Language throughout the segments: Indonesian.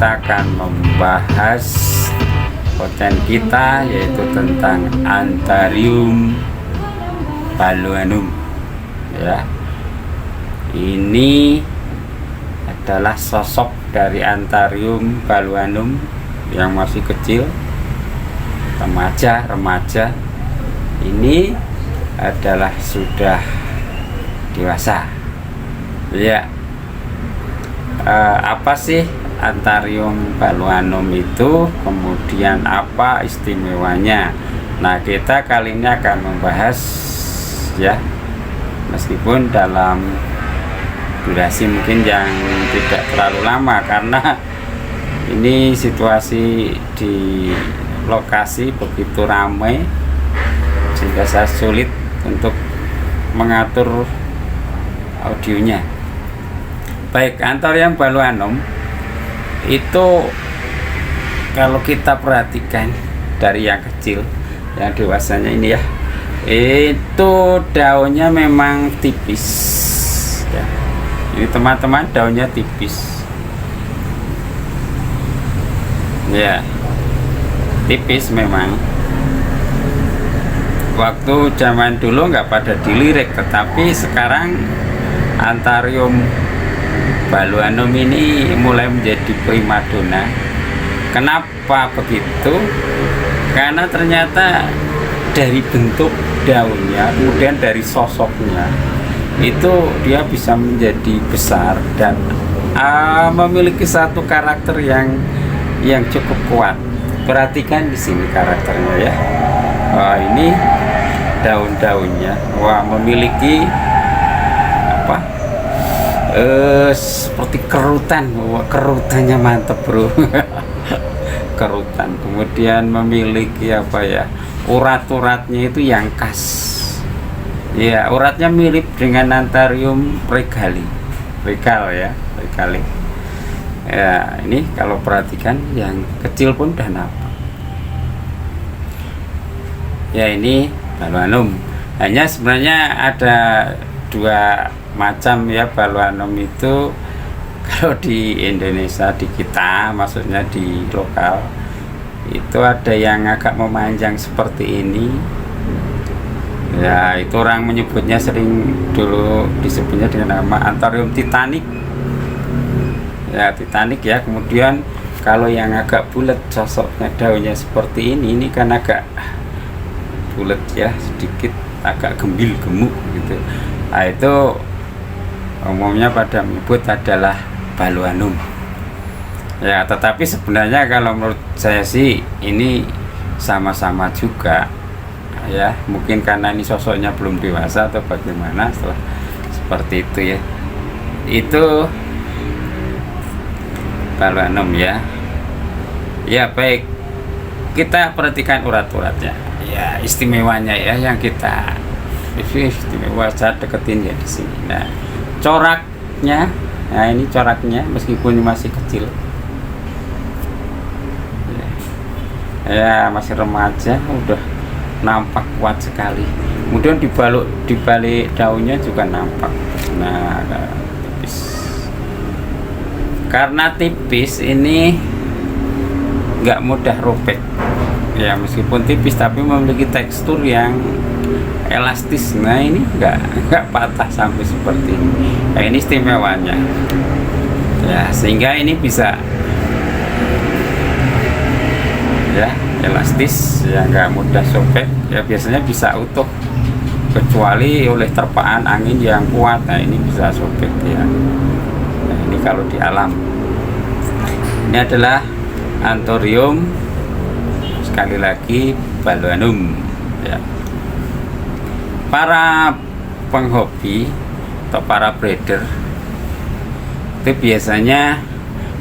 kita akan membahas konten kita, yaitu tentang Antharium baluanum ya. Ini adalah sosok dari Antharium baluanum yang masih kecil, remaja. Ini adalah sudah dewasa ya. Apa sih Antharium baluanum itu, kemudian apa istimewanya? Nah, kita kali ini akan membahas ya, meskipun dalam durasi mungkin yang tidak terlalu lama, karena ini situasi di lokasi begitu ramai sehingga saya sulit untuk mengatur audionya. Baik, Antharium baluanum itu kalau kita perhatikan dari yang kecil, yang dewasanya ini ya, itu daunnya memang tipis ya. Ini teman-teman, daunnya tipis ya, tipis memang. Waktu zaman dulu nggak pada dilirik, tetapi sekarang Antharium baluanum ini mulai menjadi primadona. Kenapa begitu? Karena ternyata dari bentuk daunnya, kemudian dari sosoknya, itu dia bisa menjadi besar dan memiliki satu karakter yang cukup kuat. Perhatikan di sini karakternya ya. Ini daun-daunnya, memiliki seperti kerutan. Kerutannya mantep bro. Kerutan, kemudian memiliki urat-uratnya itu yang khas ya. Uratnya mirip dengan Antharium regal ya. Ini kalau perhatikan yang kecil pun udah nampak ya. Ini baluanum, hanya sebenarnya ada dua macam ya baluanum itu. Kalau di Indonesia, di kita maksudnya di lokal, itu ada yang agak memanjang seperti ini ya. Itu orang menyebutnya, sering dulu disebutnya dengan nama Antharium Titanic ya, Titanic ya. Kemudian kalau yang agak bulat sosoknya, daunnya seperti ini kan agak bulat ya, sedikit agak gemuk gitu. Nah, itu umumnya pada menyebut adalah baluanum ya. Tetapi sebenarnya kalau menurut saya sih ini sama-sama juga ya. Mungkin karena ini sosoknya belum dewasa atau bagaimana, setelah seperti itu ya. Itu baluanum ya. Ya baik, kita perhatikan urat-uratnya ya, istimewanya ya, yang kita istimewa. Saya deketin ya di sini. Nah, coraknya, nah ini coraknya meskipun ini masih kecil ya, masih remaja, udah nampak kuat sekali. Kemudian di balik daunnya juga nampak. Nah, tipis. Karena tipis ini nggak mudah robek ya, meskipun tipis tapi memiliki tekstur yang elastis. Nah, ini nggak patah sampai seperti ini. Nah, ini istimewanya ya, sehingga ini bisa ya elastis ya, nggak mudah sobek ya. Biasanya bisa utuh kecuali oleh terpaan angin yang kuat. Nah, ini bisa sobek ya. Nah, ini kalau di alam. Ini adalah Antharium, sekali lagi baluanum ya. Para penghobi atau para breeder itu biasanya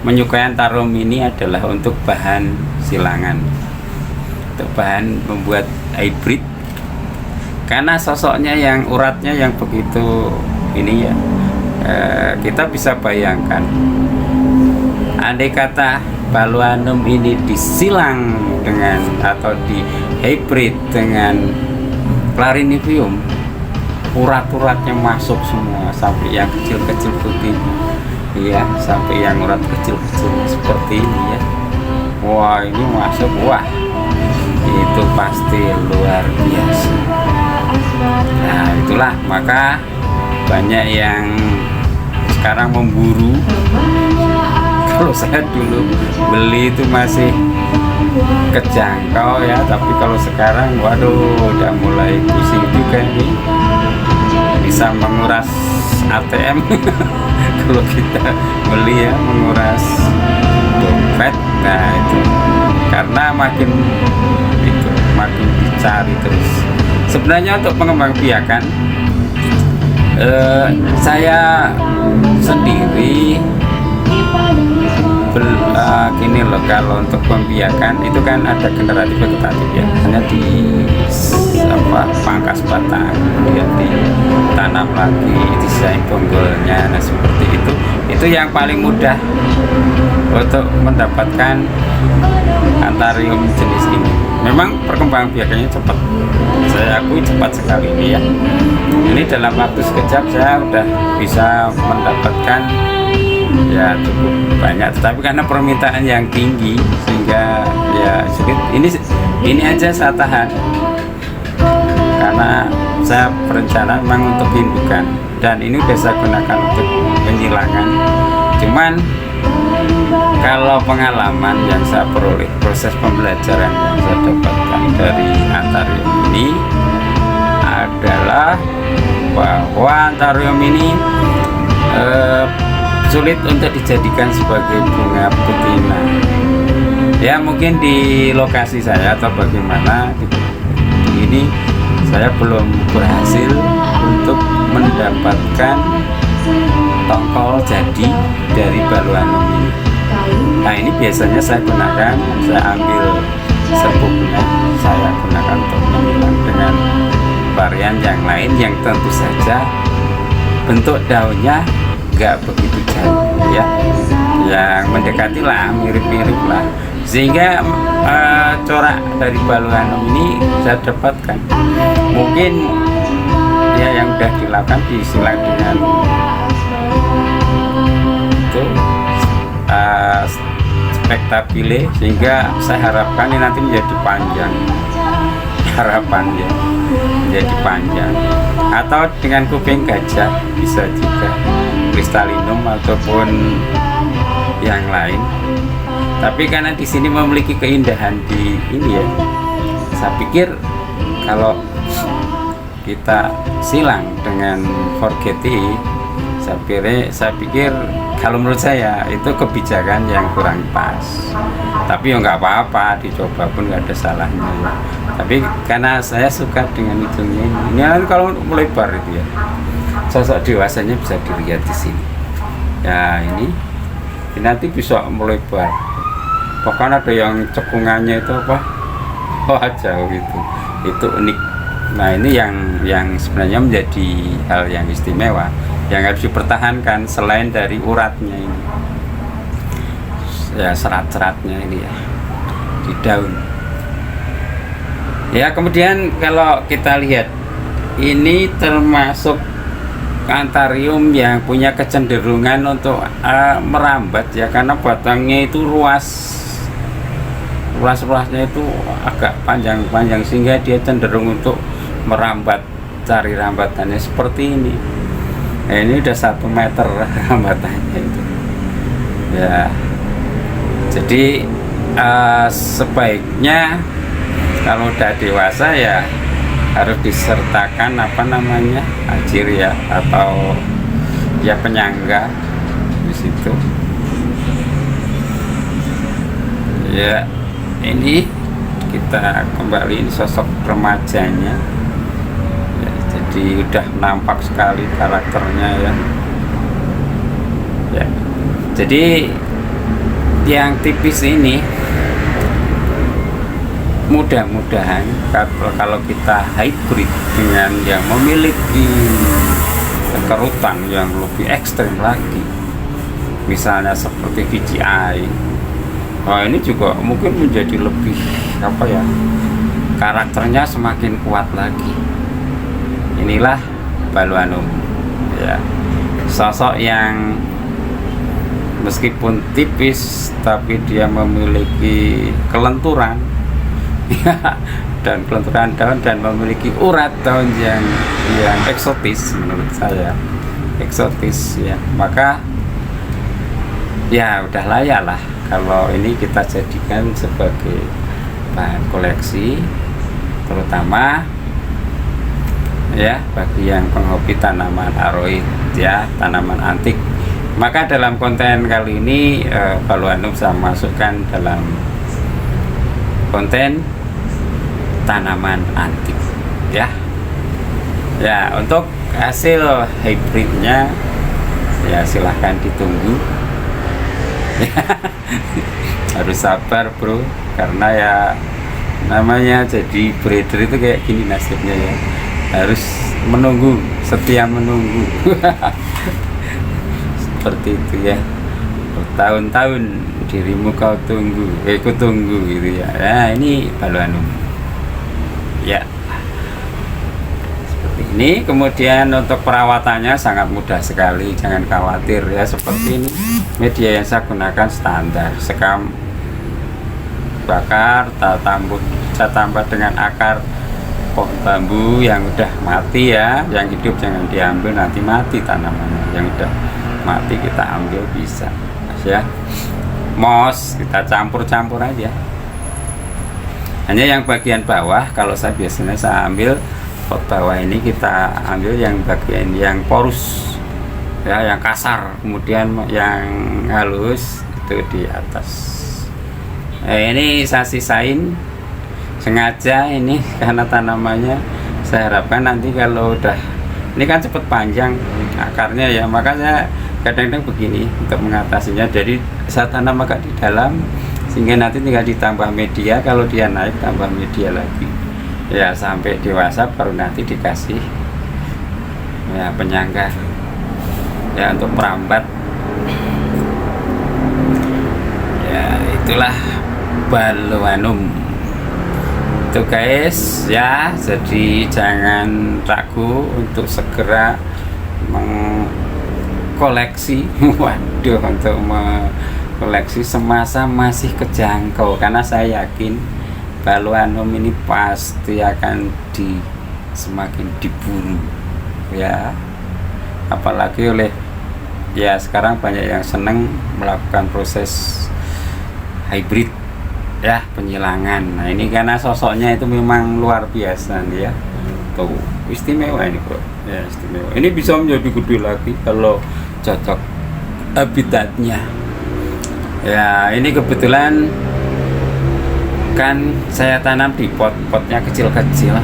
menyukai Antharium ini adalah untuk bahan silangan, untuk bahan membuat hybrid. Karena sosoknya yang uratnya yang begitu ini ya, kita bisa bayangkan andai kata baluanum ini disilang dengan atau di hybrid dengan Clarinivium, urat-uratnya masuk semua sampai yang kecil-kecil putih. iya, sampai yang urat kecil-kecil seperti ini ya. Wah, ini masuk, wah itu pasti luar biasa. Nah itulah, maka banyak yang sekarang memburu. Kalau saya dulu beli itu masih kejangkau ya, tapi kalau sekarang waduh udah mulai pusing juga ini, bisa menguras ATM kalau kita beli ya, menguras dompet. Nah itu karena makin dicari terus. Sebenarnya untuk pengembangbiakan saya sendiri gini loh, kalau untuk pembiakan itu kan ada generatif vegetatif ya, hanya di pangkas batang, kemudian ditanam lagi, desain bonggolnya. Nah seperti itu yang paling mudah untuk mendapatkan Antharium jenis ini. Memang perkembangbiakannya cepat, saya akui cepat sekali ini ya. Ini dalam waktu sekejap saya udah bisa mendapatkan ya cukup banyak, tetapi karena permintaan yang tinggi sehingga ya sulit. Ini aja saya tahan karena saya berencana memang untuk indukan, dan ini udah saya gunakan untuk penyilangan. Cuman kalau pengalaman yang saya peroleh, proses pembelajaran yang saya dapatkan dari Antharium ini adalah bahwa Antharium ini sulit untuk dijadikan sebagai bunga betina. Ya mungkin di lokasi saya atau bagaimana ini saya belum berhasil untuk mendapatkan tongkol jadi dari Baluanum ini. Nah ini biasanya saya gunakan, saya ambil serbuknya, saya gunakan untuk menyilang dengan varian yang lain yang tentu saja bentuk daunnya nggak begitu jauh ya, yang mendekati lah, mirip-mirip lah, sehingga corak dari Baluanum ini saya dapatkan. Mungkin ya yang udah dilakukan disilang dengan itu spektabile, sehingga saya harapkan ini nanti menjadi panjang, harapannya menjadi panjang, atau dengan kuping gajah bisa juga, Cristalinum ataupun yang lain. Tapi karena di sini memiliki keindahan di ini ya, saya pikir kalau kita silang dengan Forgetti, saya pikir kalau menurut saya itu kebijakan yang kurang pas. Tapi ya nggak apa-apa, dicoba pun nggak ada salahnya ya. Tapi karena saya suka dengan hidungnya ini kalau melebar itu ya, sosok dewasanya bisa dilihat di sini. Ya ini nanti bisa melebar. Bahkan ada yang cekungannya itu apa? Oh jauh gitu. Itu unik. Nah ini yang sebenarnya menjadi hal yang istimewa, yang harus dipertahankan selain dari uratnya ini, ya serat-seratnya ini ya di daun. Ya kemudian kalau kita lihat ini termasuk Antharium yang punya kecenderungan untuk merambat ya, karena batangnya itu ruasnya itu agak panjang-panjang, sehingga dia cenderung untuk merambat, cari rambatannya seperti ini. Nah, ini udah 1 meter rambatannya itu ya. Jadi sebaiknya kalau udah dewasa ya harus disertakan ajir ya, atau ya penyangga di situ ya. Ini kita kembali, ini sosok remajanya ya, jadi udah nampak sekali karakternya ya. Jadi yang tipis ini mudah-mudahan kalau kita hybrid dengan yang memiliki kerutan yang lebih ekstrem lagi, misalnya seperti VGI, nah ini juga mungkin menjadi lebih karakternya semakin kuat lagi. Inilah Baluanum ya, sosok yang meskipun tipis tapi dia memiliki kelenturan dan kelenturan daun dan memiliki urat daun yang eksotis, menurut saya eksotis ya. Maka ya udah layak lah kalau ini kita jadikan sebagai bahan koleksi, terutama ya bagi yang penghobi tanaman aroid ya, tanaman antik. Maka dalam konten kali ini Baluanum saya masukkan dalam konten tanaman antik ya. Ya, untuk hasil hybridnya ya silahkan ditunggu. Harus sabar bro, karena ya namanya jadi breeder itu kayak gini nasibnya ya, harus menunggu, setia menunggu. Seperti itu ya, bertahun-tahun dirimu kau tunggu, ku tunggu gitu ya. Nah ini Baluanum ya, seperti ini. Kemudian untuk perawatannya sangat mudah sekali, jangan khawatir ya. Seperti ini, media yang saya gunakan standar, sekam bakar, saya tambah dengan akar pohon bambu yang udah mati ya. Yang hidup jangan diambil, nanti mati tanamannya. Yang udah mati kita ambil bisa ya. Moss kita campur-campur aja. Hanya yang bagian bawah, kalau saya biasanya saya ambil pot bawah ini, kita ambil yang bagian yang porus ya, yang kasar, kemudian yang halus itu di atas. Ini saya sisain sengaja ini karena tanamannya saya harapkan nanti kalau udah ini kan cepet panjang akarnya ya, makanya kadang-kadang begini untuk mengatasinya. Jadi saya tanam agak di dalam sehingga nanti tinggal ditambah media, kalau dia naik tambah media lagi ya sampai dewasa, baru nanti dikasih ya penyangga ya untuk merambat ya. Itulah Baluanum itu guys ya. Jadi jangan ragu untuk segera mengkoleksi. Waduh, untuk mengkoleksi semasa masih kejangkau, karena saya yakin Baluanum ini pasti akan semakin diburu ya, apalagi oleh ya sekarang banyak yang seneng melakukan proses hybrid ya, penyilangan. Nah ini karena sosoknya itu memang luar biasa nih ya, tuh istimewa ini bro ya, istimewa. Ini bisa menjadi gede lagi kalau cocok habitatnya ya. Ini kebetulan kan saya tanam di pot-potnya kecil-kecil,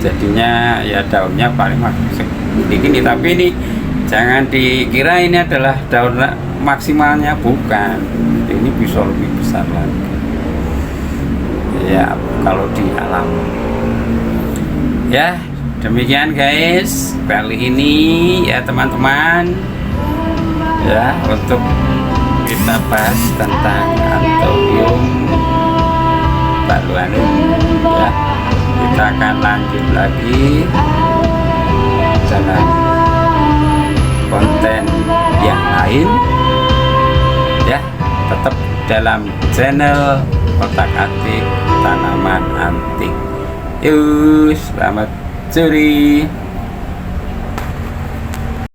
jadinya ya daunnya paling segini. Tapi ini jangan dikira ini adalah daun maksimalnya, bukan, ini bisa lebih besar lagi ya kalau di alam ya. Demikian guys kali ini ya teman-teman ya, untuk kita bahas tentang Anthurium Baluanum ya. Kita akan lanjut lagi dalam konten yang lain ya, tetap dalam channel Otak-atik Tanaman Antik. Yuk, selamat sore.